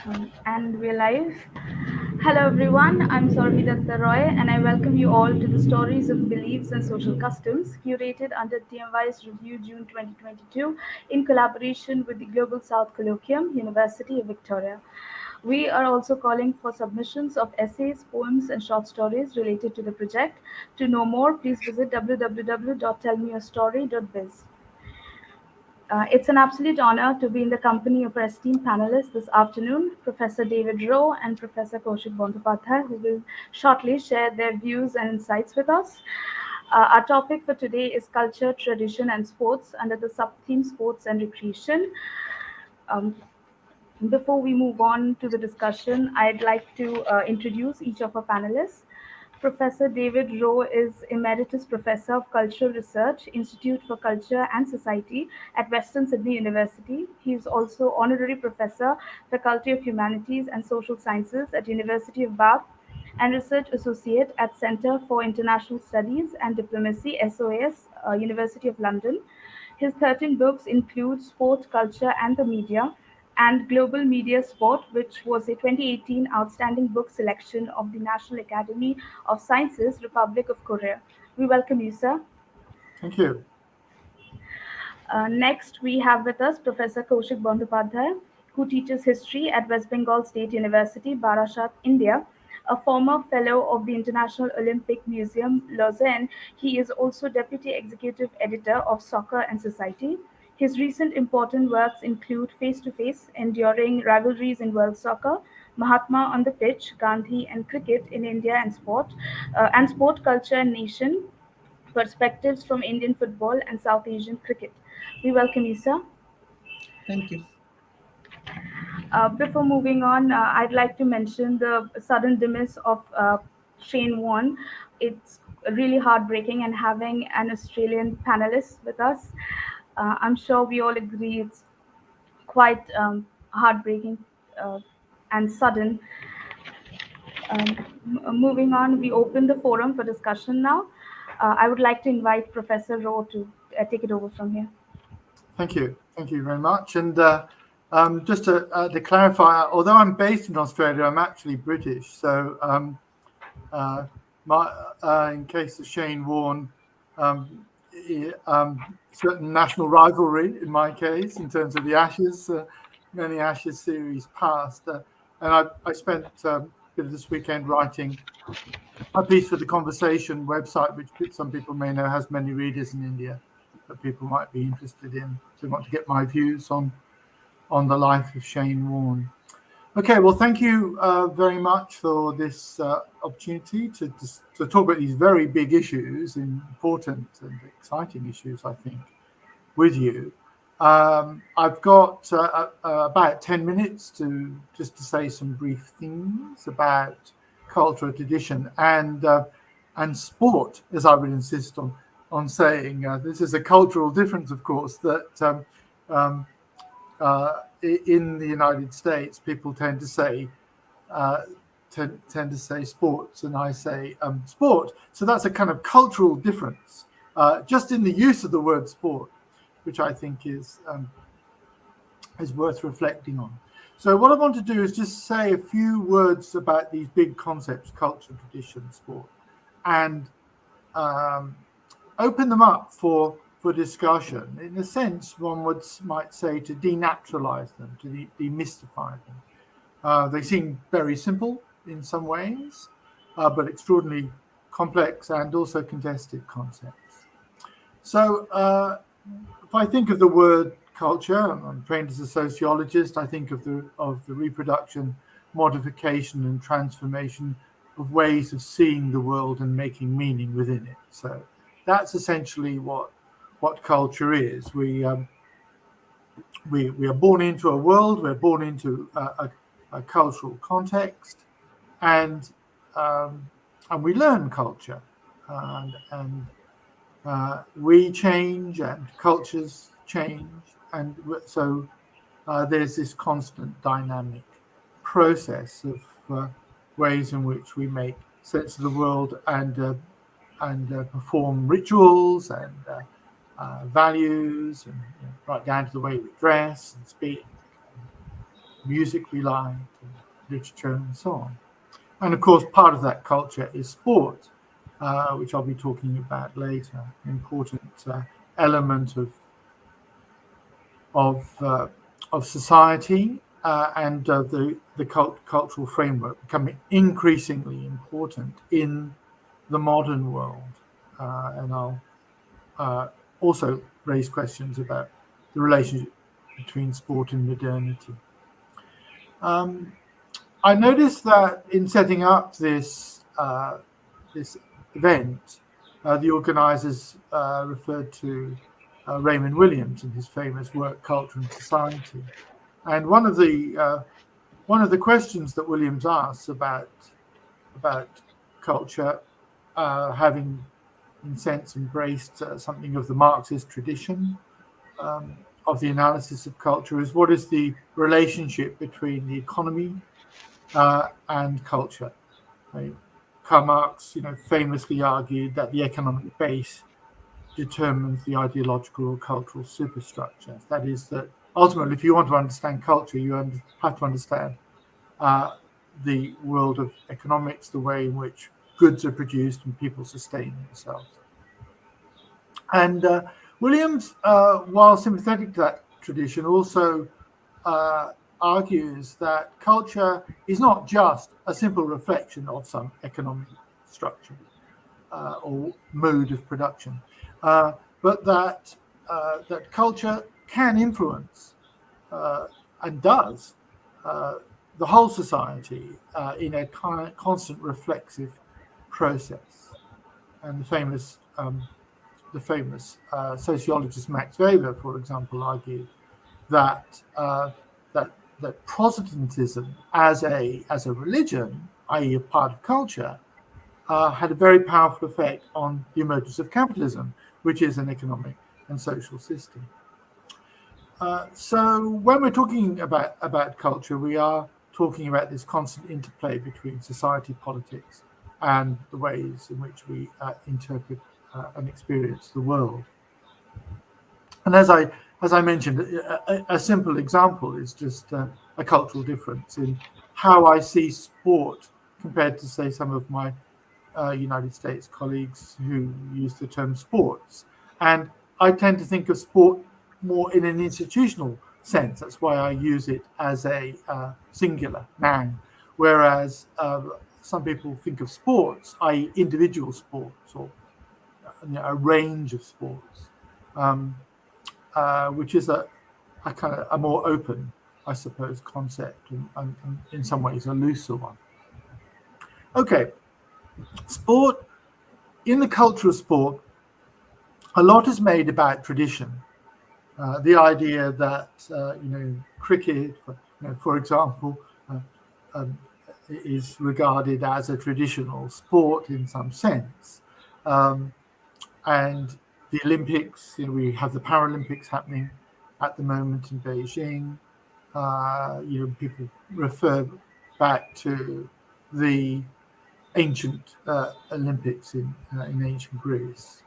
And we're live. Hello, everyone. I'm Sourabhi Dutta Roy, and I welcome you all to the Stories of Beliefs and Social Customs, curated under TMYS Review June 2022 in collaboration with the Global South Colloquium, University of Victoria. We are also calling for submissions of essays, poems, and short stories related to the project. To know more, please visit www.tellmeyourstory.biz. It's an absolute honor to be in the company of our esteemed panelists this afternoon, Professor David Rowe and Professor Kausik Bandyopadhyay, who will shortly share their views and insights with us. Our topic for today is culture, tradition, and sports under the sub-theme sports and recreation. Um, Before we move on to the discussion, I'd like to introduce each of our panelists. Professor David Rowe is Emeritus Professor of Cultural Research, Institute for Culture and Society at Western Sydney University. He is also Honorary Professor, Faculty of Humanities and Social Sciences at University of Bath and Research Associate at Centre for International Studies and Diplomacy, SOAS, University of London. His 13 books include Sport, Culture and the Media and Global Media Sport, which was a 2018 Outstanding Book Selection of the National Academy of Sciences, Republic of Korea. We welcome you, sir. Thank you. Next, we have with us Professor Kaushik Bandyopadhyay, who teaches history at West Bengal State University, Barashat, India. A former fellow of the International Olympic Museum, Lausanne, he is also deputy executive editor of Soccer and Society. His recent important works include Face to Face, Enduring Rivalries in World Soccer, Mahatma on the Pitch, Gandhi and Cricket in India and Sport Culture and Nation, Perspectives from Indian Football and South Asian Cricket. We welcome you, sir. Thank you. Before moving on, I'd like to mention the sudden demise of Shane Warne. It's really heartbreaking, and having an Australian panelist with us, I'm sure we all agree it's quite heartbreaking and sudden. Moving on, we open the forum for discussion now. I would like to invite Professor Rowe to take it over from here. Thank you. Thank you very much. And just to clarify, although I'm based in Australia, I'm actually British. So in case of Shane Warne, certain national rivalry in my case in terms of the Ashes, many Ashes series past. And I spent a bit of this weekend writing a piece for the Conversation website, which some people may know has many readers in India that people might be interested in. So want to get my views on the life of Shane Warne. Okay, well, thank you very much for this opportunity to talk about these very big issues, important and exciting issues, I think, with you. I've got about 10 minutes to say some brief things about cultural tradition and sport, as I would insist on saying. This is a cultural difference, of course, that in the United States, people tend to say sports, and I say sport. So that's a kind of cultural difference, just in the use of the word sport, which I think is worth reflecting on. So what I want to do is just say a few words about these big concepts: culture, tradition, sport, and open them up for discussion. In a sense, one might say to denaturalize them, to demystify them. They seem very simple in some ways, but extraordinarily complex and also contested concepts. So if I think of the word culture, I'm trained as a sociologist, I think of the reproduction, modification and transformation of ways of seeing the world and making meaning within it. So that's essentially what culture is. We are born into a world, we're born into a cultural context, and we learn culture, and we change and cultures change, and so there's this constant dynamic process of ways in which we make sense of the world and perform rituals and values, and right down to the way we dress and speak, music we like, literature, and so on. And of course, part of that culture is sport, which I'll be talking about later. An important element of society and the cultural framework, becoming increasingly important in the modern world. And I'll also raise questions about the relationship between sport and modernity. I noticed that in setting up this event, the organisers referred to Raymond Williams and his famous work "Culture and Society," and one of the questions that Williams asks about culture, having in sense embraced something of the Marxist tradition of the analysis of culture, is what is the relationship between the economy and culture. Right? Karl Marx, famously argued that the economic base determines the ideological or cultural superstructure. That is, that ultimately, if you want to understand culture, you have to understand the world of economics, the way in which goods are produced and people sustain themselves. And Williams, while sympathetic to that tradition, also argues that culture is not just a simple reflection of some economic structure or mode of production, but that culture can influence and does the whole society in a constant reflexive process. And the famous sociologist Max Weber, for example, argued that that Protestantism as a religion, i.e., a part of culture, had a very powerful effect on the emergence of capitalism, which is an economic and social system. So when we're talking about culture, we are talking about this constant interplay between society, politics, and the ways in which we interpret and experience the world. And as I mentioned, a simple example is just a cultural difference in how I see sport compared to, say, some of my United States colleagues who use the term sports. And I tend to think of sport more in an institutional sense. That's why I use it as a singular noun, whereas some people think of sports, i.e., individual sports or a range of sports, which is a kind of a more open, I suppose, concept and in some ways a looser one. Okay, sport. In the culture of sport, a lot is made about tradition. The idea that cricket, for example, is regarded as a traditional sport in some sense, and the Olympics. We have the Paralympics happening at the moment in Beijing. People refer back to the ancient Olympics in ancient Greece.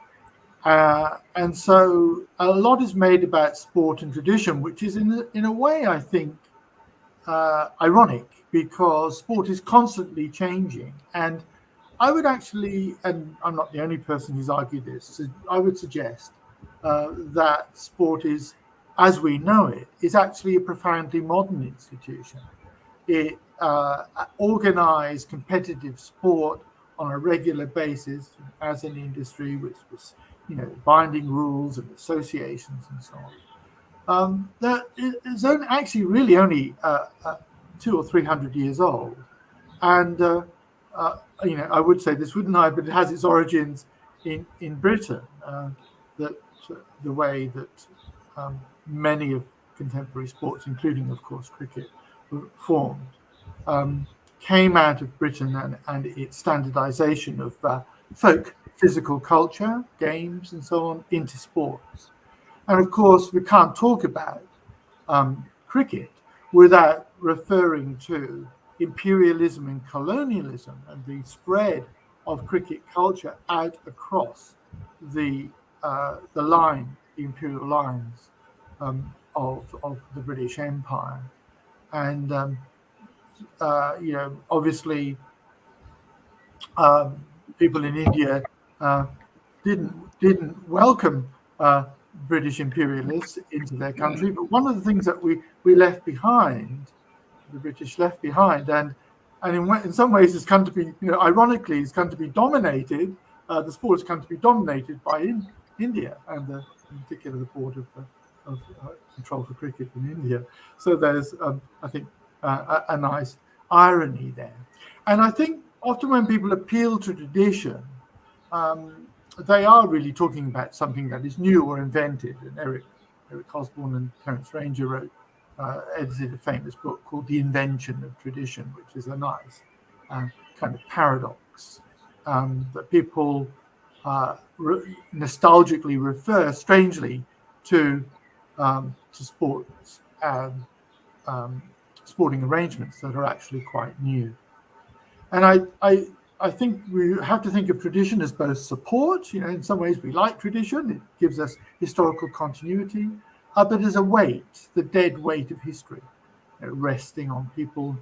And so a lot is made about sport and tradition, which is in a way, I think, ironic, because sport is constantly changing. And I would actually, and I'm not the only person who's argued this, so I would suggest that sport is, as we know it, is actually a profoundly modern institution. It organized competitive sport on a regular basis as an industry, which was, binding rules and associations and so on. That is actually really only 200 or 300 years old, and I would say this, wouldn't I? But it has its origins in Britain. That the way that many of contemporary sports, including, of course, cricket, were formed, came out of Britain and its standardization of folk physical culture, games, and so on, into sports. And of course, we can't talk about cricket without referring to imperialism and colonialism and the spread of cricket culture out across the line, the imperial lines of the British Empire. and obviously people in India didn't welcome British imperialists into their country. But one of the things that we left behind, the British left behind, and in some ways it's come to be, ironically, it's come to be dominated. The sport has come to be dominated by India, and in particular the board of control for cricket in India. So there's, I think, a nice irony there. And I think often when people appeal to tradition, they are really talking about something that is new or invented. And Eric Osborne and Terence Ranger edited a famous book called The Invention of Tradition, which is a nice kind of paradox that people nostalgically refer strangely to sports and sporting arrangements that are actually quite new. And I think we have to think of tradition as both support. In some ways we like tradition; it gives us historical continuity, but as a weight, the dead weight of history, resting on people.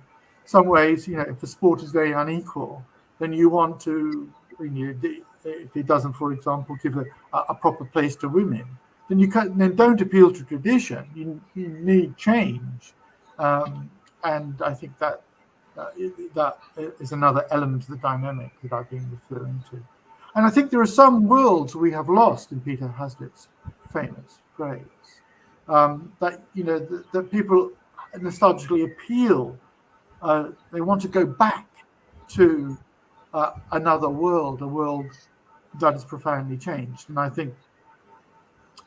Some ways, if a sport is very unequal, then you want to, if it doesn't, for example, give a proper place to women, then then don't appeal to tradition. You need change, and I think that is another element of the dynamic that I've been referring to. And I think there are some worlds we have lost, in Peter Hazlitt's famous phrase, that people nostalgically appeal. They want to go back to another world, a world that is profoundly changed. And I think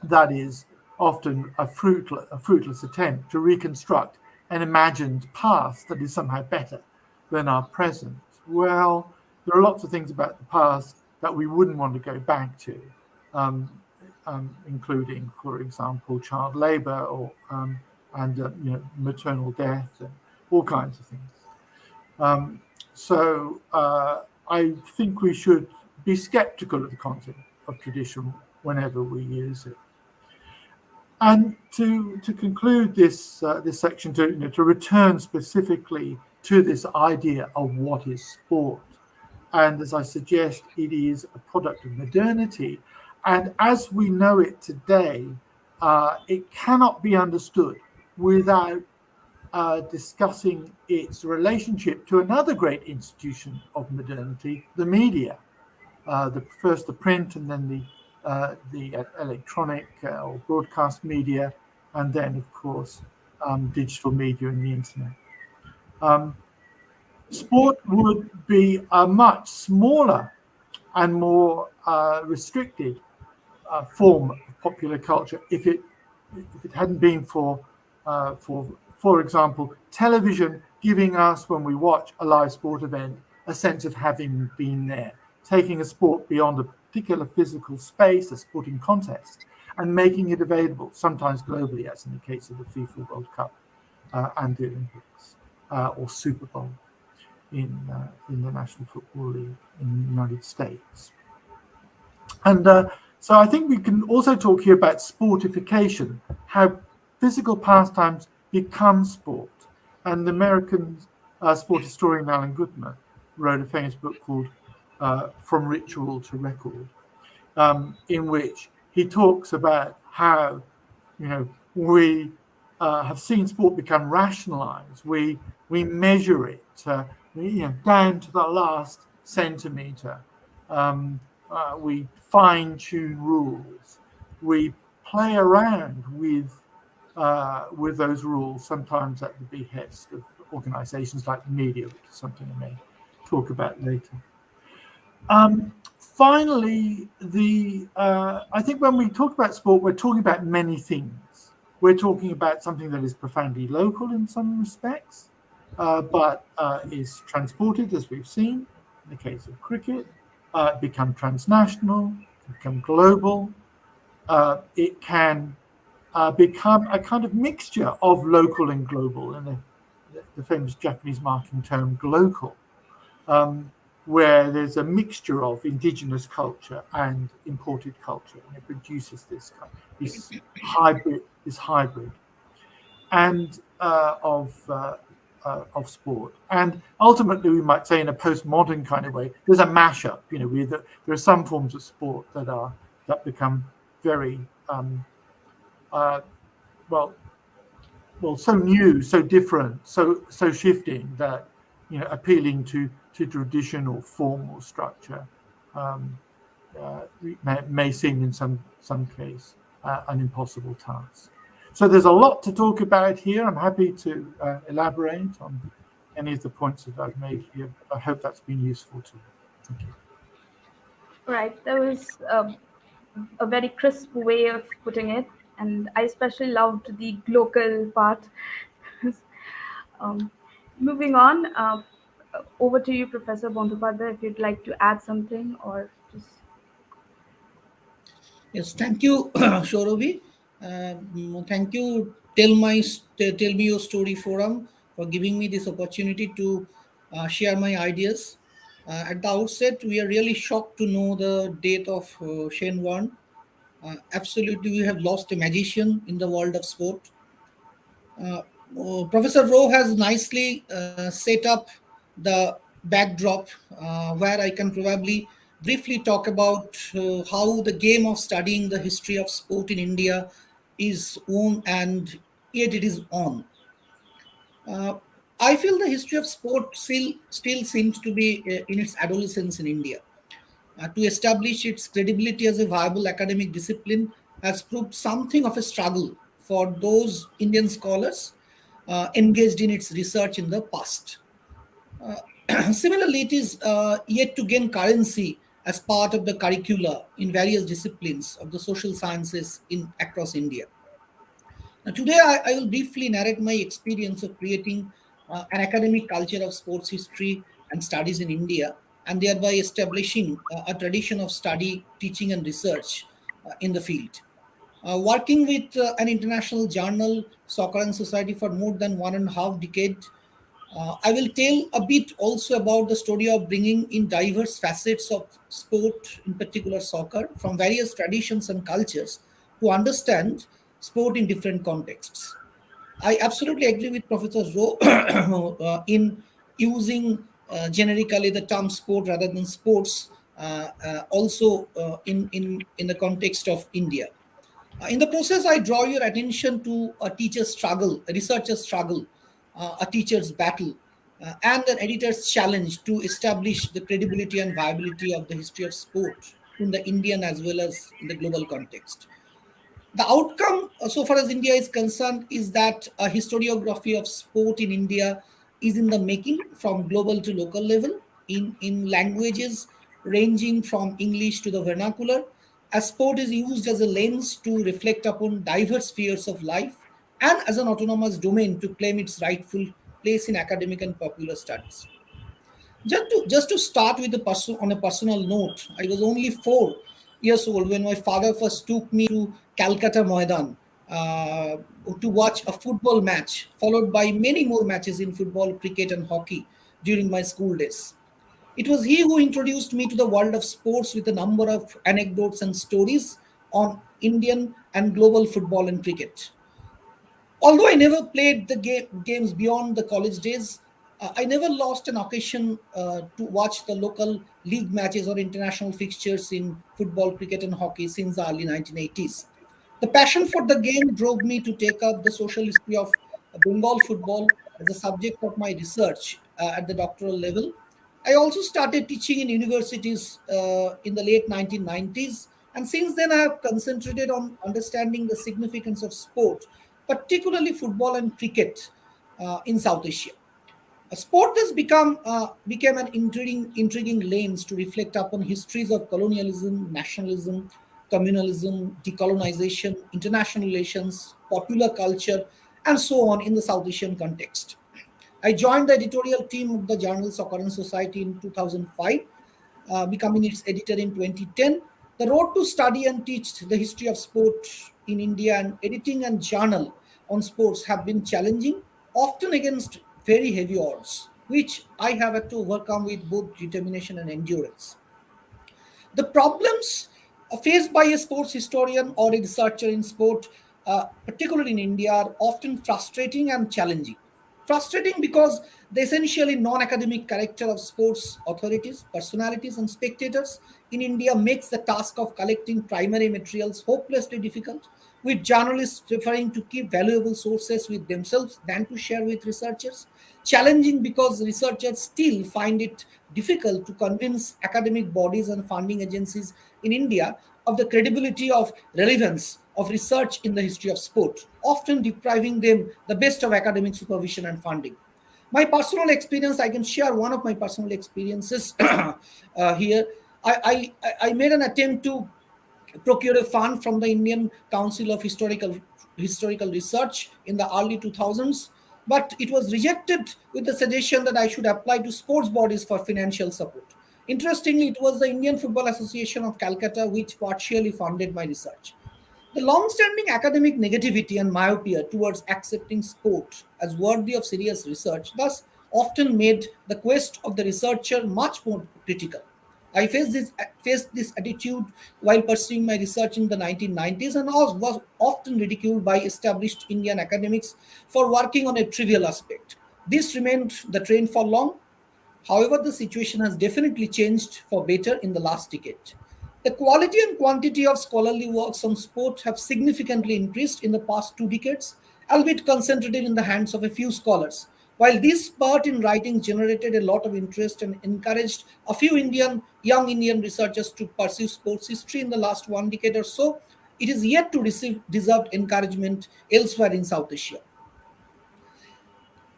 that is often a fruitless attempt to reconstruct an imagined past that is somehow better than our present. Well, there are lots of things about the past that we wouldn't want to go back to, including, for example, child labor and maternal death and all kinds of things. So I think we should be skeptical of the concept of tradition whenever we use it. And to conclude this section, to return specifically to this idea of what is sport, and as I suggest, it is a product of modernity, and as we know it today, it cannot be understood without discussing its relationship to another great institution of modernity, the media. First the print, and then the electronic or broadcast media, and then, of course, digital media and the internet. Sport would be a much smaller and more restricted form of popular culture if it hadn't been for example, television giving us, when we watch a live sport event, a sense of having been there, taking a sport beyond a particular physical space, a sporting contest, and making it available, sometimes globally, as in the case of the FIFA World Cup and the Olympics, or Super Bowl in the National Football League in the United States. And so I think we can also talk here about sportification, how physical pastimes become sport. And the American sport historian Alan Goodman wrote a famous book called From Ritual to Record, in which he talks about how, we have seen sport become rationalized. We measure it, down to the last centimeter. We fine-tune rules. We play around with those rules, sometimes at the behest of organizations like the media, which is something I may talk about later. Finally, I think when we talk about sport, we're talking about many things. We're talking about something that is profoundly local in some respects, but is transported, as we've seen in the case of cricket, become transnational, become global. It can become a kind of mixture of local and global, and the famous Japanese marking term "glocal," where there's a mixture of indigenous culture and imported culture, and it produces this hybrid. And of sport. And ultimately, we might say in a postmodern kind of way, there's a mashup. There are some forms of sport that become very uh, well so new, so different, so shifting that appealing to traditional form or structure um, may seem in some case an impossible task. So there's a lot to talk about here. I'm happy to elaborate on any of the points that I've made here. I hope that's been useful to you. Thank you. Right, that was a very crisp way of putting it, and I especially loved the local part. um, Moving on, over to you, Professor Bandyopadhyay, if you'd like to add something or just. Yes, thank you, Sourabhi. Thank you, Tell Me Your Story Forum, for giving me this opportunity to share my ideas. At the outset, we are really shocked to know the death of Shane Warne. Absolutely, we have lost a magician in the world of sport. Uh, Professor Rowe has nicely set up the backdrop where I can probably briefly talk about how the game of studying the history of sport in India is on and yet it is on. Uh, I feel the history of sport still seems to be in its adolescence in India. To establish its credibility as a viable academic discipline has proved something of a struggle for those Indian scholars engaged in its research in the past. Similarly, it is yet to gain currency as part of the curricula in various disciplines of the social sciences in across India. Now, today, I will briefly narrate my experience of creating an academic culture of sports history and studies in India, and thereby establishing a tradition of study, teaching, and research in the field. Working with an international journal, Soccer and Society, for more than 1.5 decades, I will tell a bit also about the story of bringing in diverse facets of sport, in particular soccer, from various traditions and cultures to understand sport in different contexts. I absolutely agree with Professor Rowe in using generically the term sport rather than sports, also in the context of India. In the process, I draw your attention to a teacher's struggle, a researcher's struggle, a teacher's battle, and an editor's challenge to establish the credibility and viability of the history of sport in the Indian as well as in the global context. The outcome, so far as India is concerned, is that a historiography of sport in India is in the making from global to local level in languages ranging from English to the vernacular, as sport is used as a lens to reflect upon diverse spheres of life and as an autonomous domain to claim its rightful place in academic and popular studies. Just to start with on a personal note, I was only 4 years old when my father first took me to Calcutta Maidan uh, to watch a football match, followed by many more matches in football, cricket, and hockey during my school days. It was he who introduced me to the world of sports with a number of anecdotes and stories on Indian and global football and cricket. Although I never played the games beyond the college days, I never lost an occasion to watch the local league matches or international fixtures in football, cricket, and hockey since the early 1980s. The passion for the game drove me to take up the social history of Bengal football as a subject of my research at the doctoral level. I also started teaching in universities in the late 1990s, and since then I have concentrated on understanding the significance of sport, particularly football and cricket in South Asia. A sport has became an intriguing lens to reflect upon histories of colonialism, nationalism, communalism, decolonization, international relations, popular culture, and so on in the South Asian context. I joined the editorial team of the journal Soccer and Society in 2005, becoming its editor in 2010. The road to study and teach the history of sport in India and editing and journal on sports have been challenging, often against very heavy odds, which I have had to overcome with both determination and endurance. The problems faced by a sports historian or a researcher in sport particularly in India, are often frustrating and challenging. Frustrating because the essentially non academic character of sports authorities, personalities, and spectators in India makes the task of collecting primary materials hopelessly difficult, with journalists preferring to keep valuable sources with themselves than to share with researchers. Challenging because researchers still find it difficult to convince academic bodies and funding agencies in India of the credibility of relevance of research in the history of sport, often depriving them the best of academic supervision and funding. My personal experience, I can share one of my personal experiences here. I made an attempt to procure a fund from the Indian Council of Historical Research in the early 2000s, but it was rejected with the suggestion that I should apply to sports bodies for financial support. Interestingly, it was the Indian Football Association of Calcutta which partially funded my research. The long-standing academic negativity and myopia towards accepting sport as worthy of serious research thus often made the quest of the researcher much more critical. I faced this attitude while pursuing my research in the 1990s and was often ridiculed by established Indian academics for working on a trivial aspect. This remained the trend for long. However, the situation has definitely changed for better in the last decade. The quality and quantity of scholarly works on sport have significantly increased in the past 2 decades, albeit concentrated in the hands of a few scholars. While this spurt in writing generated a lot of interest and encouraged a few young Indian researchers to pursue sports history in the last 1 decade or so, it is yet to receive deserved encouragement elsewhere in South Asia.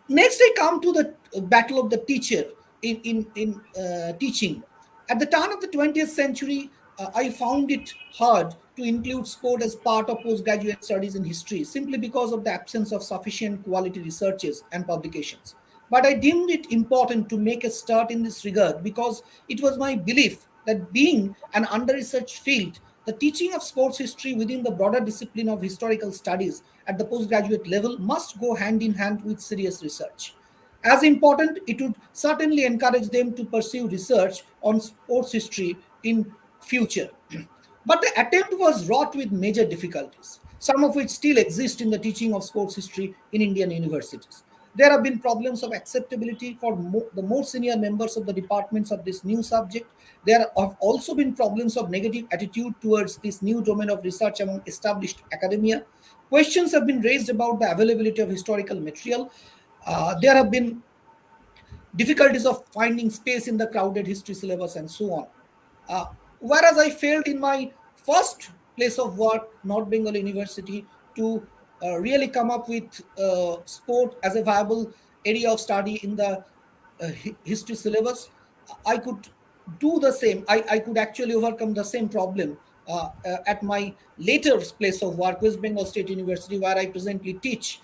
Next, I come to the battle of the teacher in teaching. At the turn of the 20th century, I found it hard to include sport as part of postgraduate studies in history simply because of the absence of sufficient quality researches and publications. But I deemed it important to make a start in this regard because it was my belief that being an under researched field, the teaching of sports history within the broader discipline of historical studies at the postgraduate level must go hand in hand with serious research. As important, it would certainly encourage them to pursue research on sports history in future. But the attempt was wrought with major difficulties, some of which still exist in the teaching of sports history in Indian universities. There have been problems of acceptability for the more senior members of the departments of this new subject. There have also been problems of negative attitude towards this new domain of research among established academia. Questions have been raised about the availability of historical material. There have been difficulties of finding space in the crowded history syllabus, and so on. Uh, Whereas I failed in my first place of work, North Bengal University, to really come up with sport as a viable area of study in the history syllabus, I could do the same. I could actually overcome the same problem at my later place of work, West Bengal State University, where I presently teach.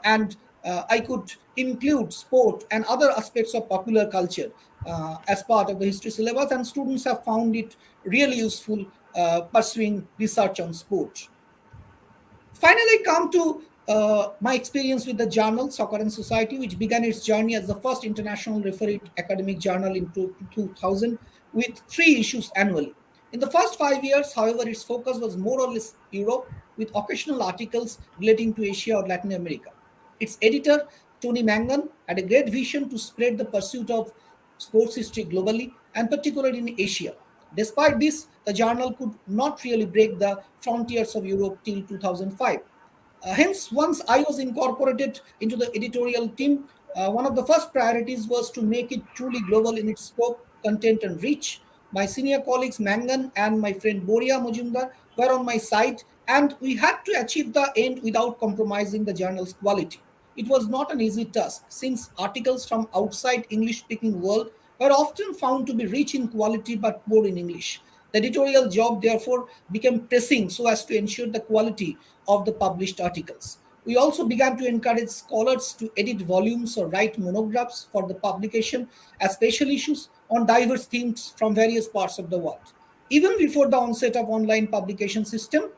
And I could include sport and other aspects of popular culture as part of the history syllabus, and students have found it really useful pursuing research on sport. Finally, come to my experience with the journal Soccer and Society, which began its journey as the first international refereed academic journal in 2000 with 3 issues annually. In the first 5 years, however, its focus was more or less Europe, with occasional articles relating to Asia or Latin America. Its editor, Tony Mangan, had a great vision to spread the pursuit of sports history globally and particularly in Asia. Despite this, the journal could not really break the frontiers of Europe till 2005. Hence, once I was incorporated into the editorial team, one of the first priorities was to make it truly global in its scope, content, and reach. My senior colleagues Mangan and my friend Boria Mojumdar were on my side, and we had to achieve the end without compromising the journal's quality. It was not an easy task, since articles from outside English-speaking world were often found to be rich in quality but poor in English. The editorial job therefore became pressing so as to ensure the quality of the published articles. We also began to encourage scholars to edit volumes or write monographs for the publication as special issues on diverse themes from various parts of the world. Even before the onset of online publication system,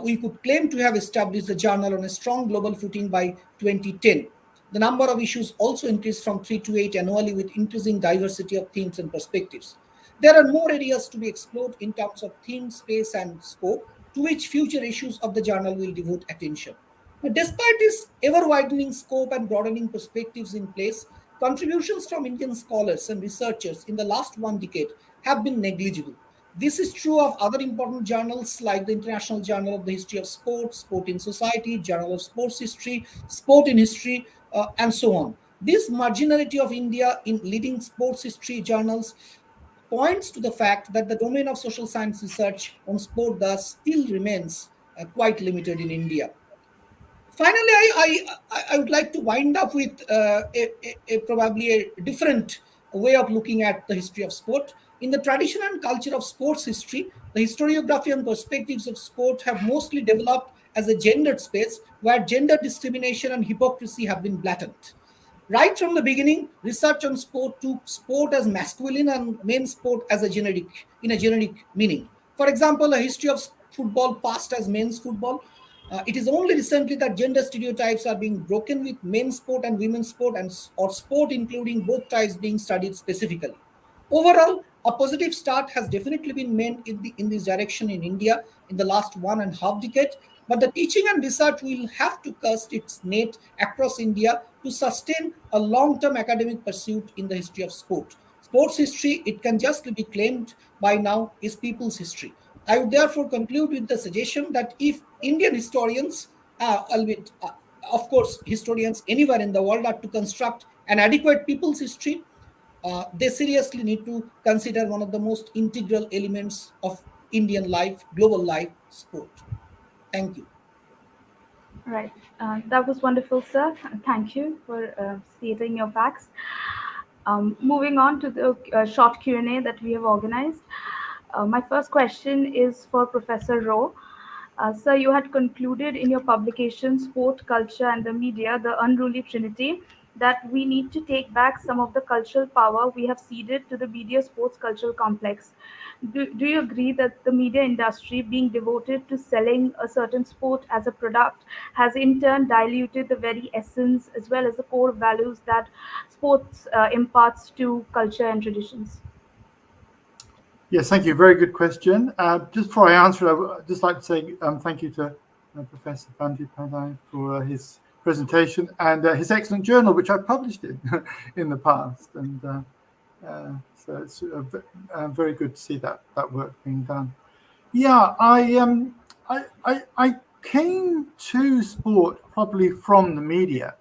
we could claim to have established the journal on a strong global footing by 2010. The number of issues also increased from 3 to 8 annually with increasing diversity of themes and perspectives. There are more areas to be explored in terms of theme, space, and scope. to which future issues of the journal will devote attention. But despite this ever widening scope and broadening perspectives in place, contributions from Indian scholars and researchers in the last 1 decade have been negligible. This is true of other important journals like the International Journal of the History of Sport, Sport in Society, Journal of Sports History, Sport in History, and so on. This marginality of India in leading sports history journals points to the fact that the domain of social science research on sport thus still remains quite limited in India. Finally, I would like to wind up with probably a different way of looking at the history of sport. In the tradition and culture of sports history, the historiography and perspectives of sport have mostly developed as a gendered space where gender discrimination and hypocrisy have been blatant. Right from the beginning, research on sport took sport as masculine and men's sport as a generic meaning. For example, a history of football passed as men's football. It is only recently that gender stereotypes are being broken with men's sport and women's sport, and or sport including both types being studied specifically. Overall, a positive start has definitely been made in this direction in India in the last 1.5 decades, but the teaching and research will have to cast its net across India to sustain a long-term academic pursuit in the history of sport. Sports history, it can justly be claimed by now, is people's history. I would therefore conclude with the suggestion that if Indian historians, albeit, of course, historians anywhere in the world, are to construct an adequate people's history, they seriously need to consider one of the most integral elements of Indian life, global life, sport. Thank you. Right. That was wonderful, sir. Thank you for stating your facts. Moving on to the short Q&A that we have organized. My first question is for Professor Rowe. Sir, you had concluded in your publication, Sport, Culture and the Media, the Unruly Trinity, that we need to take back some of the cultural power we have ceded to the media sports cultural complex. Do you agree that the media industry, being devoted to selling a certain sport as a product, has in turn diluted the very essence as well as the core values that sports imparts to culture and traditions? Yes, thank you. Very good question. Just before I answer it, I would just like to say thank you to Professor Bandyopadhyay for his presentation and his excellent journal, which I've published in in the past. And so it's very good to see that work being done. Yeah, I came to sport probably from the media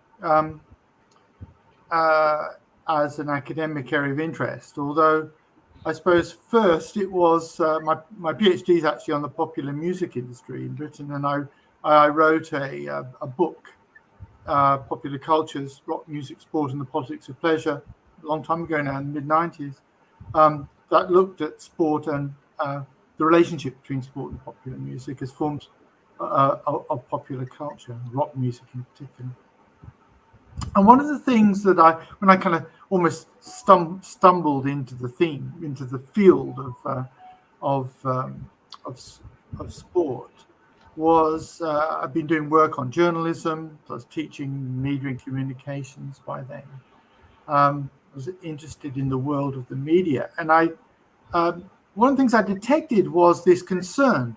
as an academic area of interest, although I suppose first it was my PhD is actually on the popular music industry in Britain, and I wrote a book, Popular Cultures, Rock Music, Sport and the Politics of Pleasure, a long time ago now, in the mid-90s, that looked at sport and the relationship between sport and popular music as forms of popular culture, rock music in particular. And one of the things that when I kind of almost stumbled into the theme, into the field of sport, was I've been doing work on journalism. I was teaching media and communications by then. I was interested in the world of the media, and one of the things I detected was this concern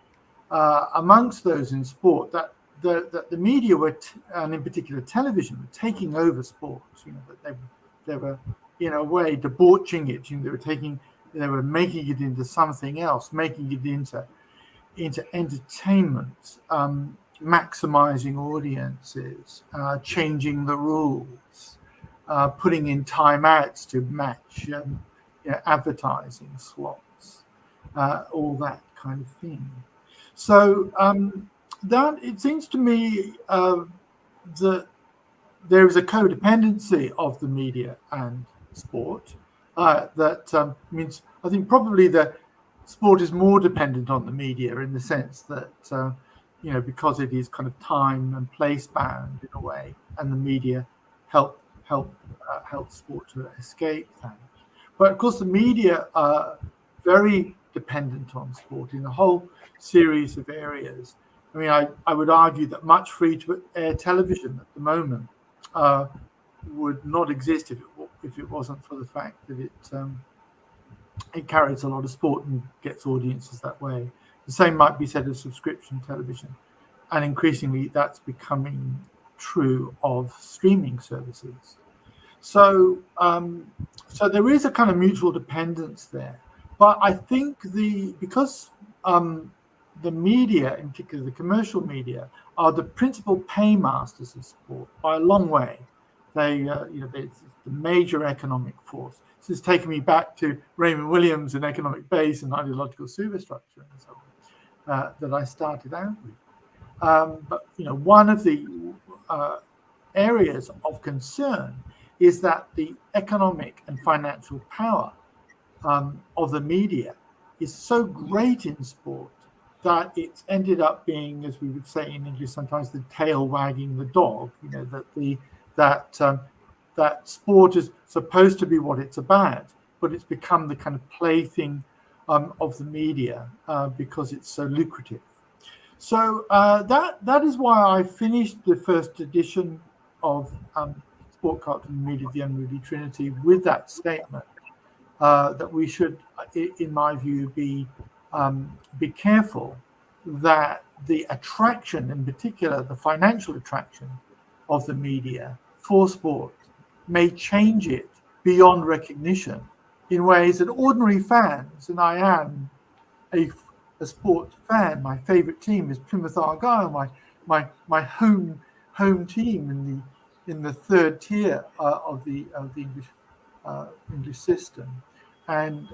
amongst those in sport that the media were, and in particular television, were taking over sports. That they were in a way debauching it. They were making it into something else, making it into entertainment, maximizing audiences, changing the rules, putting in timeouts to match advertising slots, all that kind of thing. So that it seems to me that there is a codependency of the media and sport that means I think probably the sport is more dependent on the media in the sense that because it is kind of time and place bound in a way, and the media help sport to escape that. But of course, the media are very dependent on sport in a whole series of areas. I mean, I would argue that much free-to-air television at the moment would not exist if it wasn't for the fact that it carries a lot of sport and gets audiences that way. The same might be said of subscription television, and increasingly that's becoming true of streaming services. So, so there is a kind of mutual dependence there. But I think because the media, in particular the commercial media, are the principal paymasters of sport by a long way. They're the major economic force. This has taken me back to Raymond Williams and economic base and ideological superstructure and so on that I started out with. But one of the areas of concern is that the economic and financial power of the media is so great in sport that it's ended up being, as we would say in English sometimes, the tail wagging the dog. That sport is supposed to be what it's about, but it's become the kind of plaything of the media because it's so lucrative. So that is why I finished the first edition of Sport, Culture and Media, the Unruly Trinity, with that statement that we should, in my view, be careful that the attraction, in particular the financial attraction of the media for sport, may change it beyond recognition in ways that ordinary fans, and I am a sport fan. My favourite team is Plymouth Argyle, my home team in the third tier of the English system, and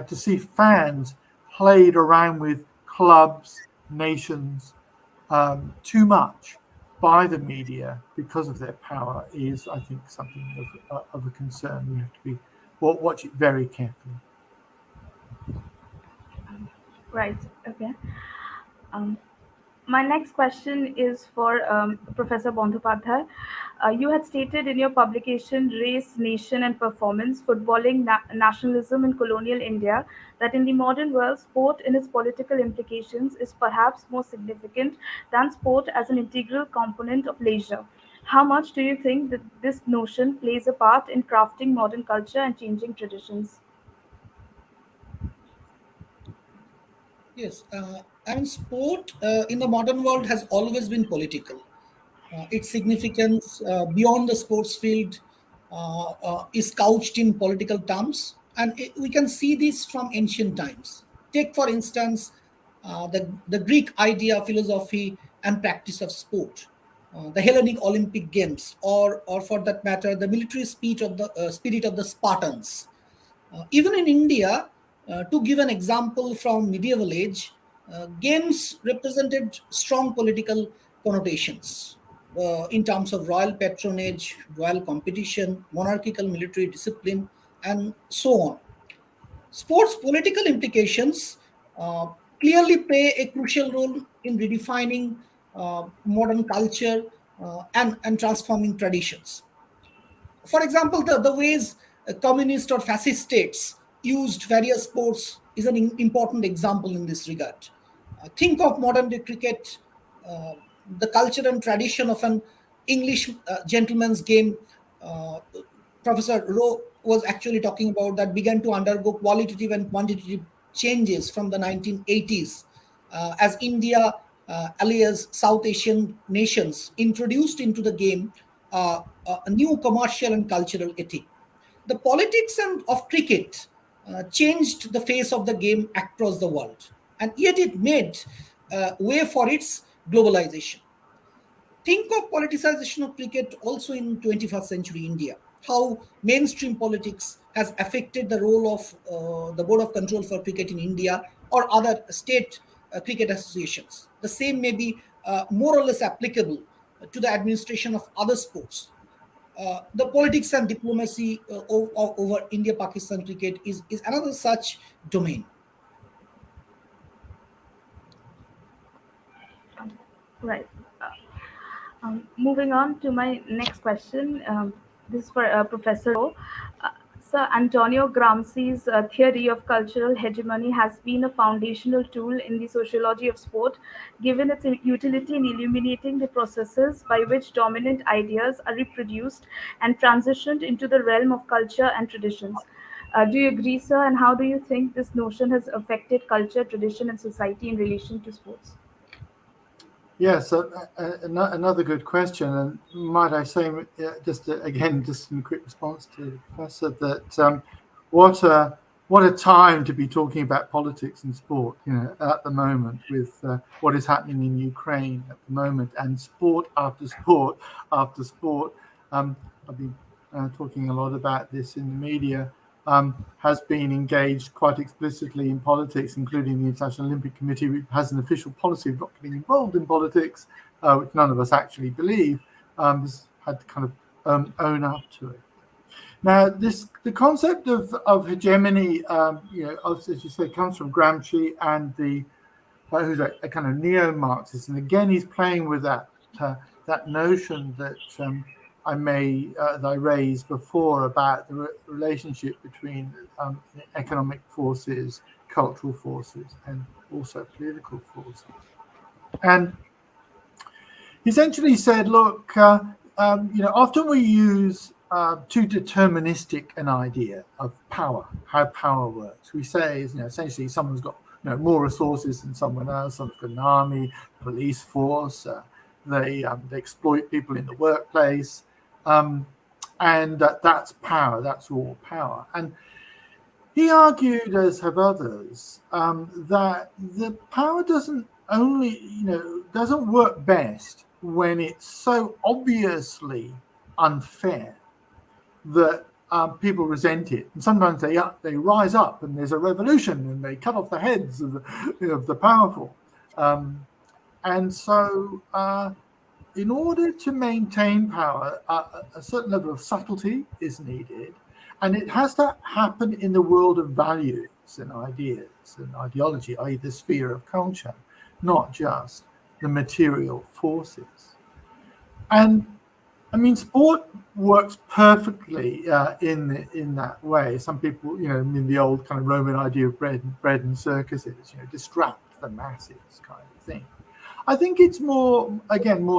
to see fans played around with clubs, nations, too much by the media because of their power is, I think, something of a concern. We have to watch it very carefully. Right. Okay. Um, my next question is for Professor Bandyopadhyay. You had stated in your publication Race, Nation and Performance, Footballing Nationalism in Colonial India, that in the modern world, sport in its political implications is perhaps more significant than sport as an integral component of leisure. How much do you think that this notion plays a part in crafting modern culture and changing traditions? Yes, and sport in the modern world has always been political. Its significance beyond the sports field is couched in political terms, and we can see this from ancient times. Take, for instance, the Greek idea, philosophy, and practice of sport, the Hellenic Olympic Games, or for that matter, the military spirit of the Spartans. Even in India, to give an example from medieval age, games represented strong political connotations in terms of royal patronage, royal competition, monarchical military discipline, and so on. Sports political implications uh, clearly play a crucial role in redefining modern culture and transforming traditions. For example, the ways communist or fascist states used various sports is an important example in this regard. Think of modern day cricket, uh, the culture and tradition of an English gentleman's game. Uh, Professor Rowe was actually talking about that began to undergo qualitative and quantitative changes from the 1980s as India, alias South Asian nations, introduced into the game a new commercial and cultural ethic. The politics of cricket changed the face of the game across the world, and yet it made way for its globalization. Think of politicization of cricket also in 21st century India. How mainstream politics has affected the role of the Board of Control for Cricket in India or other state cricket associations. The same may be more or less applicable to the administration of other sports. The politics and diplomacy over India Pakistan cricket is another such domain. Right. Moving on to my next question. This is for Professor Rowe. Sir, Antonio Gramsci's theory of cultural hegemony has been a foundational tool in the sociology of sport, given its utility in illuminating the processes by which dominant ideas are reproduced and transitioned into the realm of culture and traditions. Do you agree, sir? And how do you think this notion has affected culture, tradition, and society in relation to sports? Yes, another good question. And might I say, again, just in quick response to the professor, that what a time to be talking about politics and sport. At the moment, with what is happening in Ukraine at the moment, and sport after sport after sport. I've been talking a lot about this in the media. Has been engaged quite explicitly in politics, including the International Olympic Committee, which has an official policy of not getting involved in politics, which none of us actually believe. Has had to kind of own up to it. Now, the concept of hegemony, as you say, comes from Gramsci and who's a kind of neo-Marxist, and again, he's playing with that notion that that I raised before about the relationship between economic forces, cultural forces, and also political forces. And he essentially said, look, often we use too deterministic an idea of power, how power works. We say, essentially, someone's got more resources than someone else. Someone's got an army, police force. They exploit people in the workplace, and that's power. That's raw power. And he argued, as have others, that the power doesn't work best when it's so obviously unfair that people resent it, and sometimes they rise up and there's a revolution and they cut off the heads of the powerful, and so in order to maintain power, a certain level of subtlety is needed, and it has to happen in the world of values and ideas and ideology, i.e. the sphere of culture, not just the material forces. And I mean, sport works perfectly in that way. Some people, in the old kind of Roman idea of bread and circuses, distract the masses kind of thing. I think it's more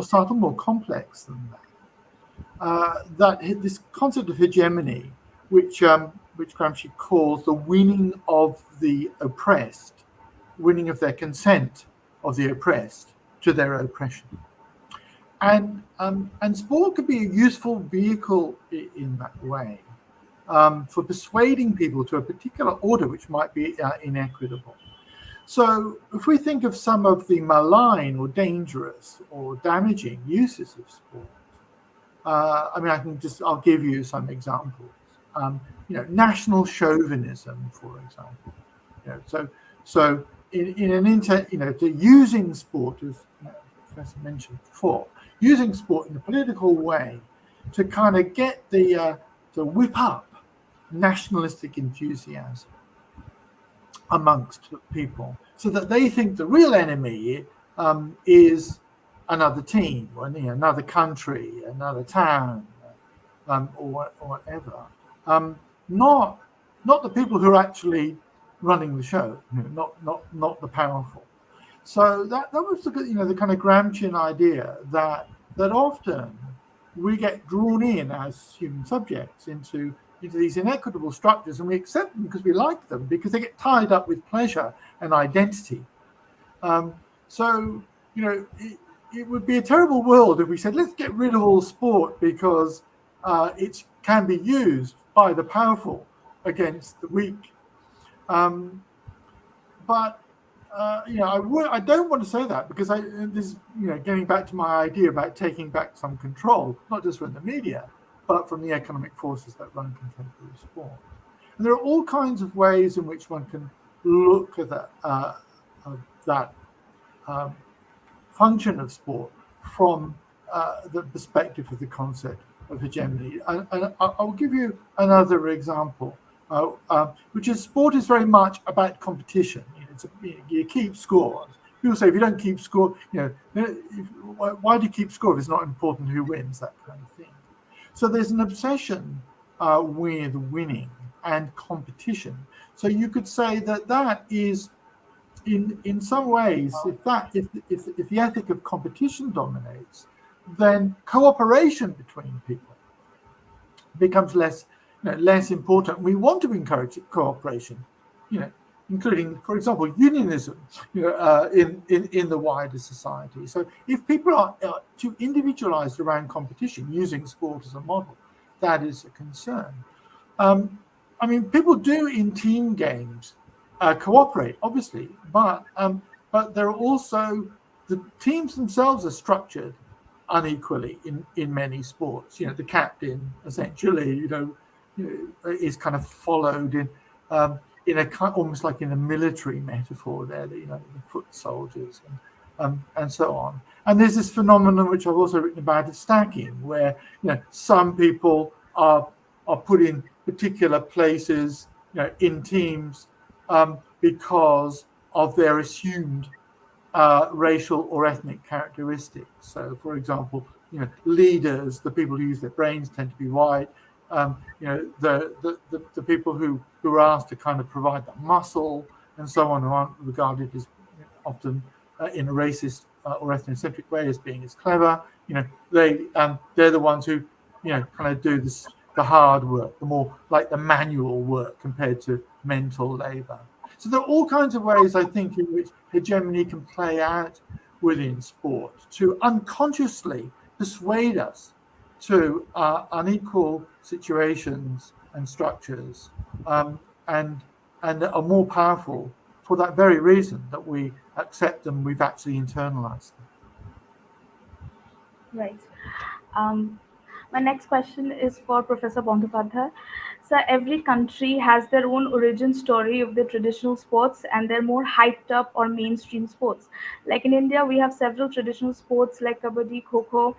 subtle, more complex than that. That this concept of hegemony, which Gramsci calls the winning of the oppressed, winning of their consent of the oppressed to their oppression. And sport could be a useful vehicle in that way for persuading people to a particular order which might be inequitable. So if we think of some of the malign or dangerous or damaging uses of sport, I'll give you some examples. National chauvinism, for example. So in an to using sport, as the Professor mentioned before, using sport in a political way to kind of get to whip up nationalistic enthusiasm amongst people, so that they think the real enemy is another team, or another country, another town, or whatever. Not the people who are actually running the show, not the powerful. So that was the kind of Gramscian idea that often we get drawn in as human subjects into these inequitable structures, and we accept them because we like them, because they get tied up with pleasure and identity. It would be a terrible world if we said, let's get rid of all sport because it can be used by the powerful against the weak. But I don't want to say that, because getting back to my idea about taking back some control, not just from the media, but from the economic forces that run contemporary sport. And there are all kinds of ways in which one can look at that function of sport from the perspective of the concept of hegemony. And I'll give you another example, which is sport is very much about competition. You keep scores. People say, if you don't keep score, why do you keep score if it's not important who wins, that kind of thing. So there's an obsession with winning and competition. So you could say that is, in some ways, if the ethic of competition dominates, then cooperation between people becomes less less important. We want to encourage cooperation, including, for example, unionism, in the wider society. So if people are too individualized around competition using sport as a model, that is a concern. I mean, people do in team games cooperate, obviously, but there are also the teams themselves are structured unequally in many sports. The captain essentially, is kind of followed in a kind almost like in a military metaphor there. The foot soldiers and so on. And there's this phenomenon which I've also written about of stacking, where some people are put in particular places, in teams, because of their assumed racial or ethnic characteristics. So, for example, leaders, the people who use their brains, tend to be white. The people who are asked to kind of provide the muscle and so on, who aren't regarded as often in a racist or ethnocentric way as being as clever. They're the ones who kind of do the hard work, the more like the manual work compared to mental labor. So there are all kinds of ways, I think, in which hegemony can play out within sport to unconsciously persuade us to unequal situations and structures, and are more powerful for that very reason, that we accept them, we've actually internalized them. Right. Um, my next question is for Professor Bandyopadhyay. So every country has their own origin story of the traditional sports and their more hyped up or mainstream sports. Like in India, we have several traditional sports like kabaddi, kho,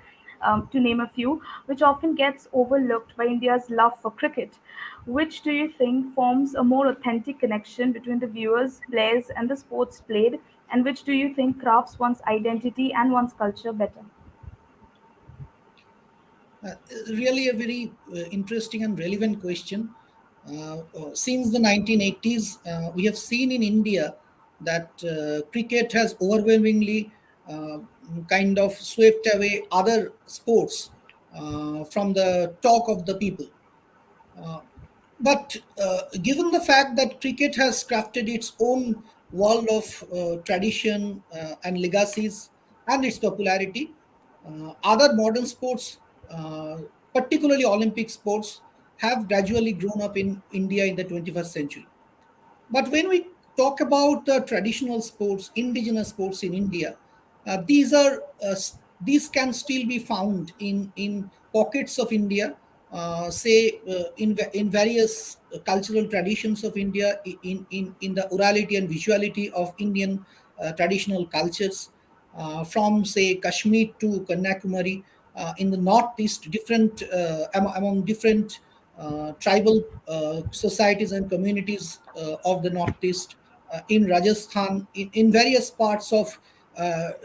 to name a few, which often gets overlooked by India's love for cricket. Which do you think forms a more authentic connection between the viewers, players, and the sports played? And which do you think crafts one's identity and one's culture better? Uh, Really a very interesting and relevant question. Since the 1980s, we have seen in India that cricket has overwhelmingly uh, kind of swept away other sports from the talk of the people. Uh, but given the fact that cricket has crafted its own world of tradition and legacies and its popularity, other modern sports, uh, particularly Olympic sports, have gradually grown up in India in the 21st century. But when we talk about the traditional sports, indigenous sports in India, these can still be found in pockets of India, say in various cultural traditions of India, in the orality and visuality of Indian traditional cultures, from say Kashmir to Kanyakumari, in the northeast, different among different tribal societies and communities of the Northeast, in Rajasthan, in various parts of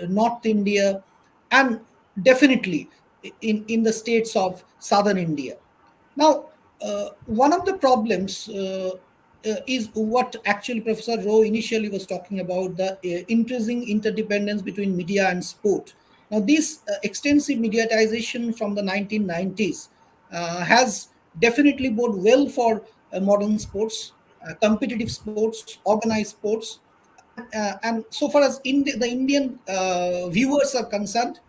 North India, and definitely in the states of Southern India. Now, one of the problems is what actually Professor Rowe initially was talking about, the increasing interdependence between media and sport. Now, this extensive mediatization from the 1990s has definitely bode well for modern sports, competitive sports, organized sports, and so far as the Indian viewers are concerned,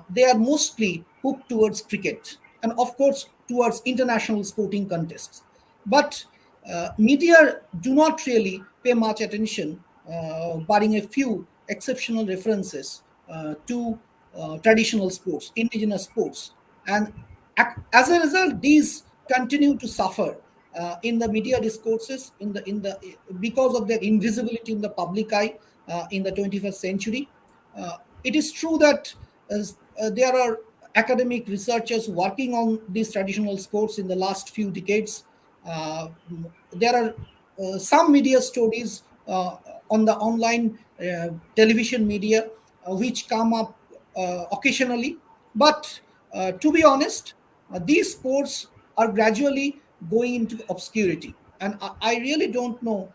they are mostly hooked towards cricket and, of course, towards international sporting contests. But media do not really pay much attention, barring a few exceptional references to traditional sports, indigenous sports, and as a result, these continue to suffer in the media discourses in the because of their invisibility in the public eye in the 21st century. It is true that there are academic researchers working on these traditional sports in the last few decades. There are some media stories on the online television media which come up occasionally, but to be honest, these sports are gradually going into obscurity. And I really don't know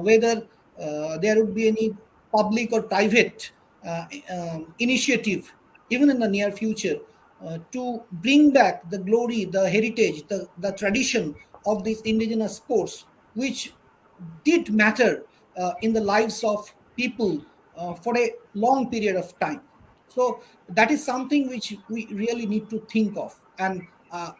whether there would be any public or private initiative, even in the near future, to bring back the glory, the heritage, the tradition of these indigenous sports, which did matter in the lives of people for a long period of time. So that is something which we really need to think of, and uh,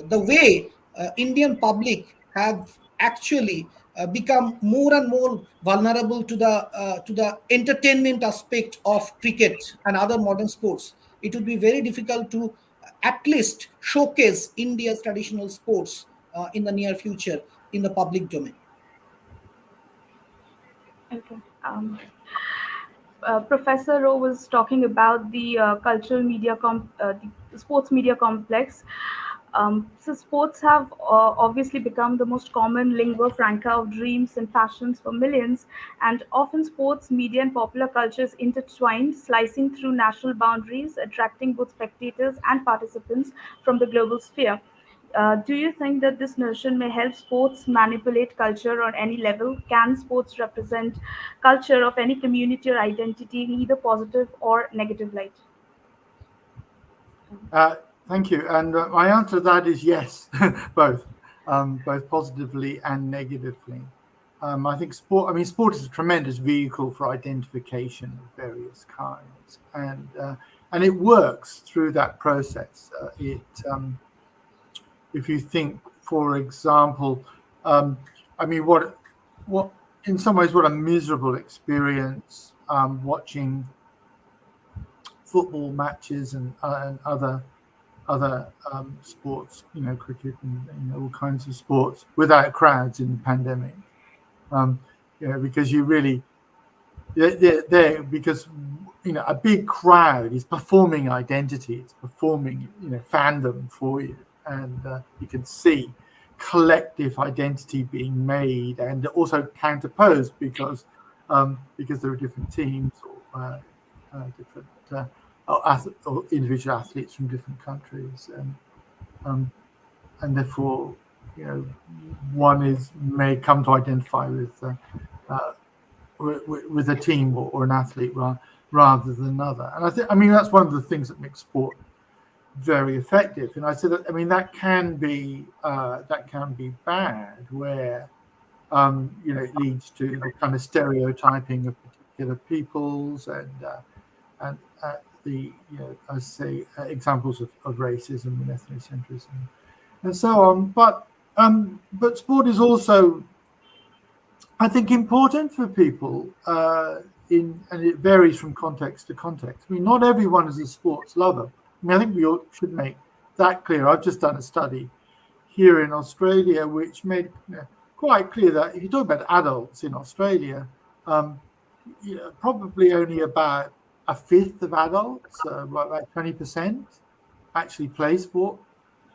the way Indian public have actually become more and more vulnerable to the entertainment aspect of cricket and other modern sports. It would be very difficult to at least showcase India's traditional sports in the near future in the public domain. Okay. Professor Rowe was talking about the cultural media, the sports media complex. So sports have obviously become the most common lingua franca of dreams and passions for millions, and often sports media and popular cultures intertwined, slicing through national boundaries, attracting both spectators and participants from the global sphere. Do you think that this notion may help sports manipulate culture on any level? Can sports represent culture of any community or identity in either positive or negative light? Thank you. And my answer to that is yes, both, both positively and negatively. I think sport is a tremendous vehicle for identification of various kinds, and it works through that process. If you think, for example, what in some ways, what a miserable experience watching football matches and other sports, cricket and all kinds of sports without crowds in the pandemic. Because you really they're because a big crowd is performing identity, it's performing fandom for you, and you can see collective identity being made and also counterposed because there are different teams or different or individual athletes from different countries, and therefore one may come to identify with a team or an athlete rather than another. And that's one of the things that makes sport very effective. And I said that can be bad, where it leads to the kind of stereotyping of particular peoples and the I say examples of racism and ethnocentrism and so on. But sport is also, I think, important for people and it varies from context to context. Not everyone is a sports lover. I think we all should make that clear. I've just done a study here in Australia which made quite clear that if you talk about adults in Australia, probably only about a fifth of adults, about 20%, actually play sport,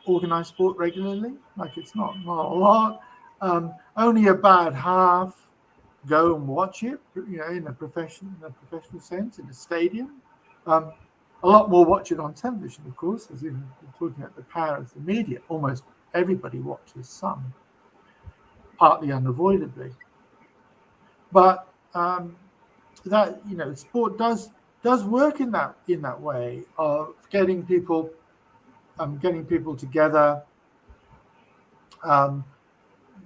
organized sport regularly. It's not a lot. Only about half go and watch it, in a professional sense, in a stadium. A lot more watch it on television, of course, as we're talking about the power of the media. Almost everybody watches some, partly unavoidably. But that sport does work in that way of getting people together.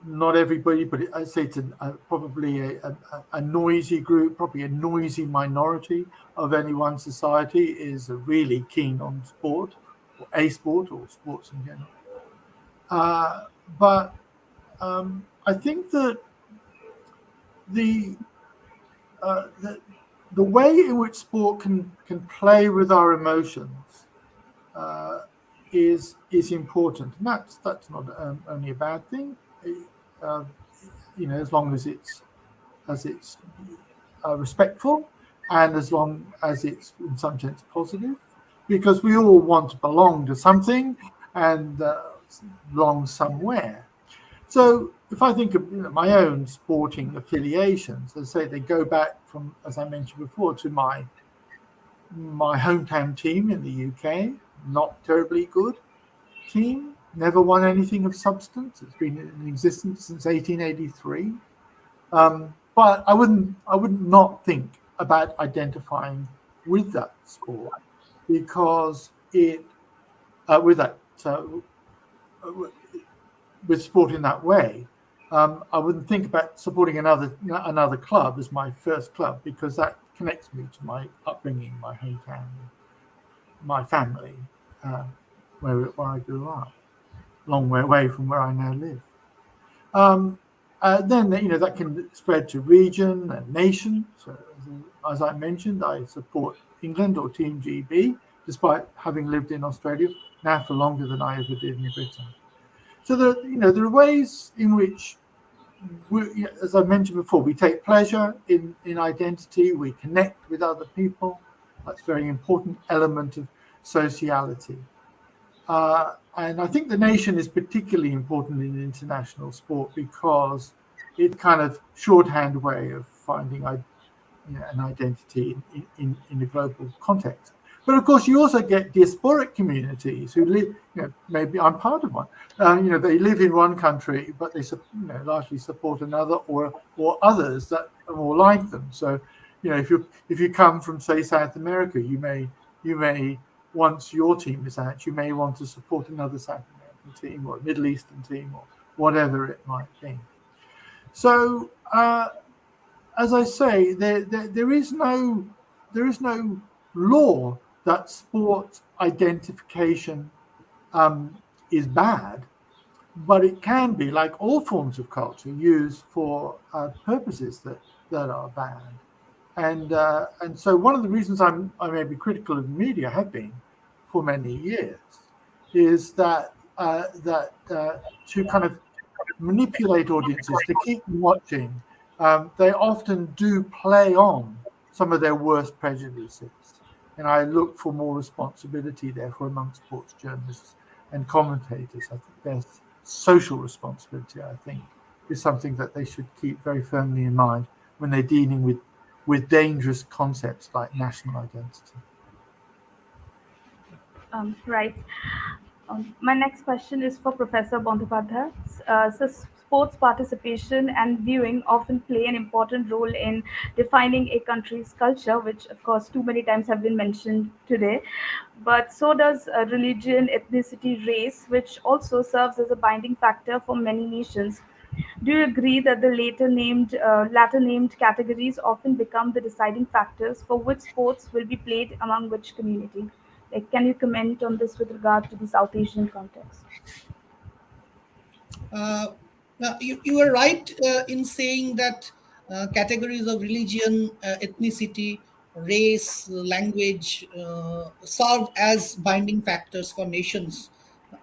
Not everybody, but I say it's probably a noisy group, probably a noisy minority of any one society is really keen on sport, or a sport, or sports in general. But I think that the way in which sport can play with our emotions is important, and that's not only a bad thing. As long as it's respectful, and as long as it's in some sense positive, because we all want to belong to something and belong somewhere. So if I think of my own sporting affiliations, as I say, they go back from, as I mentioned before, to my hometown team in the UK, not terribly good team, never won anything of substance. It's been in existence since 1883. But I wouldn't not think about identifying with that sport. because it with that with sport in that way. I wouldn't think about supporting another club as my first club, because that connects me to my upbringing, my hometown, my family, uh, where I grew up, long way away from where I now live. Then that can spread to region and nation. So as I mentioned, I support England or Team GB, despite having lived in Australia now for longer than I ever did in Britain. So there are ways in which, as I mentioned before, we take pleasure in identity. We connect with other people. That's a very important element of sociality. And I think the nation is particularly important in international sport because it's kind of shorthand way of finding an identity in a global context. But of course, you also get diasporic communities who live. Maybe I'm part of one. They live in one country, but they largely support another or others that are more like them. So, if you come from, say, South America, you may once your team is out, you may want to support another South American team or a Middle Eastern team or whatever it might be. So, as I say, there is no law that sport identification is bad, but it can be, like all forms of culture, used for purposes that are bad. And so one of the reasons I may be critical of the media, have been for many years, is that to kind of manipulate audiences, to keep them watching, they often do play on some of their worst prejudices. And I look for more responsibility, therefore, among sports journalists and commentators. I think their social responsibility, I think, is something that they should keep very firmly in mind when they're dealing with dangerous concepts like national identity. Right. My next question is for Professor Bandyopadhyay. So sports participation and viewing often play an important role in defining a country's culture, which of course too many times have been mentioned today. But so does religion, ethnicity, race, which also serves as a binding factor for many nations. Do you agree that the latter named categories often become the deciding factors for which sports will be played among which community? Like, can you comment on this with regard to the South Asian context? Uh, Now, you are right in saying that categories of religion, ethnicity, race, language serve as binding factors for nations,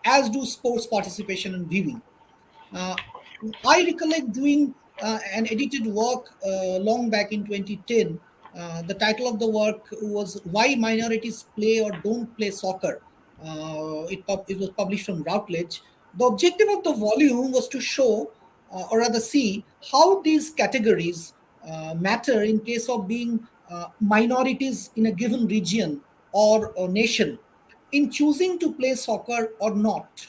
as do sports participation and viewing. Uh, I recollect doing an edited work long back in 2010. The title of the work was "Why Minorities Play or Don't Play Soccer." It was published from Routledge. The objective of the volume was to show, or rather see, how these categories matter in case of being minorities in a given region or a nation in choosing to play soccer or not,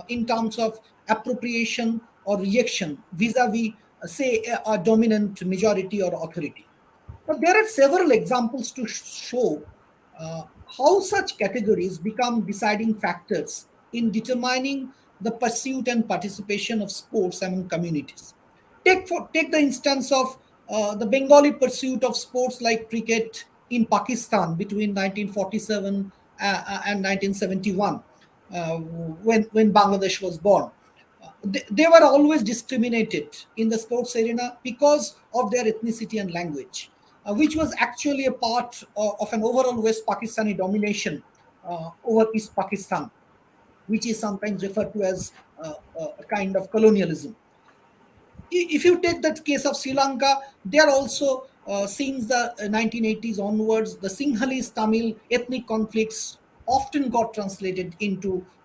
in terms of appropriation or reaction vis-a-vis, say, a dominant majority or authority. But there are several examples to show uh, how such categories become deciding factors in determining the pursuit and participation of sports among communities. Take the instance of the Bengali pursuit of sports like cricket in Pakistan between 1947 and 1971, when Bangladesh was born. They were always discriminated in the sports arena because of their ethnicity and language, which was actually a part of an overall West Pakistani domination over East Pakistan, which is sometimes referred to as a kind of colonialism. If you take that case of Sri Lanka, they are also, since the 1980s onwards, the Sinhalese Tamil ethnic conflicts often got translated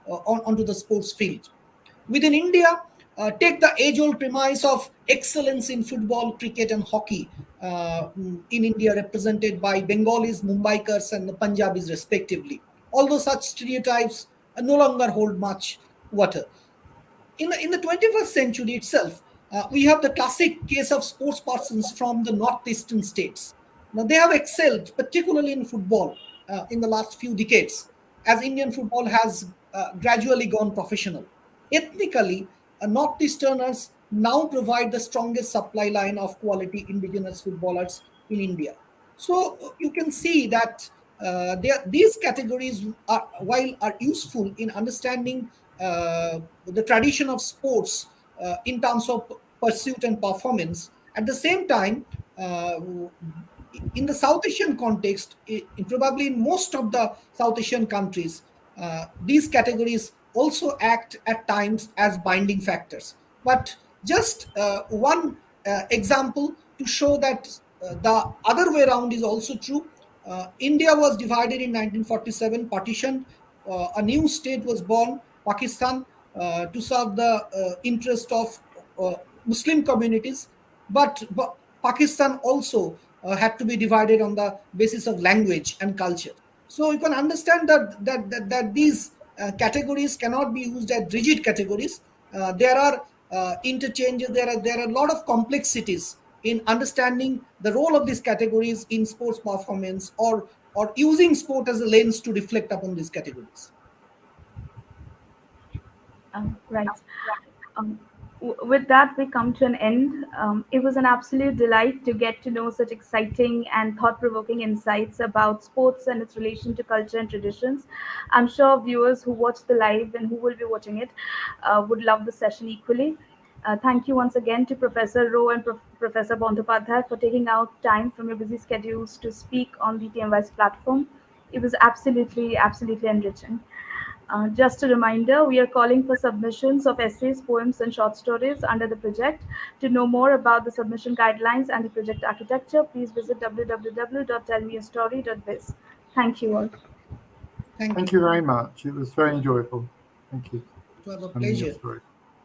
onto the sports field. Within India, take the age-old premise of excellence in football, cricket, and hockey in India, represented by Bengalis, Mumbaikars, and the Punjabis, respectively. Although such stereotypes no longer hold much water. In the 21st century itself, we have the classic case of sports persons from the northeastern states. Now, they have excelled, particularly in football. in the last few decades as Indian football has gradually gone professional. Ethnically, Northeasterners now provide the strongest supply line of quality indigenous footballers in India. So you can see that these categories, while are useful in understanding the tradition of sports in terms of pursuit and performance, at the same time, uh, in the South Asian context, probably in most of the South Asian countries, these categories also act at times as binding factors. But just one example to show that the other way around is also true. India was divided in 1947, partitioned. A new state was born, Pakistan, to serve the interest of Muslim communities. But Pakistan also had to be divided on the basis of language and culture. So you can understand that these categories cannot be used as rigid categories. There are interchanges. There are a lot of complexities in understanding the role of these categories in sports performance, or using sport as a lens to reflect upon these categories. Right. Um, with that, we come to an end. It was an absolute delight to get to know such exciting and thought provoking insights about sports and its relation to culture and traditions. I'm sure viewers who watch the live and who will be watching it would love the session equally. Thank you once again to Professor Rowe and Professor Bandyopadhyay for taking out time from your busy schedules to speak on the TMYS platform. It was absolutely enriching. Just a reminder, we are calling for submissions of essays, poems, and short stories under the project. To know more about the submission guidelines and the project architecture, please visit www.tellmeastory.biz. Thank you all. Thank Thank you. you very much. It was very enjoyable. Thank you. It was a Telling me your pleasure. story.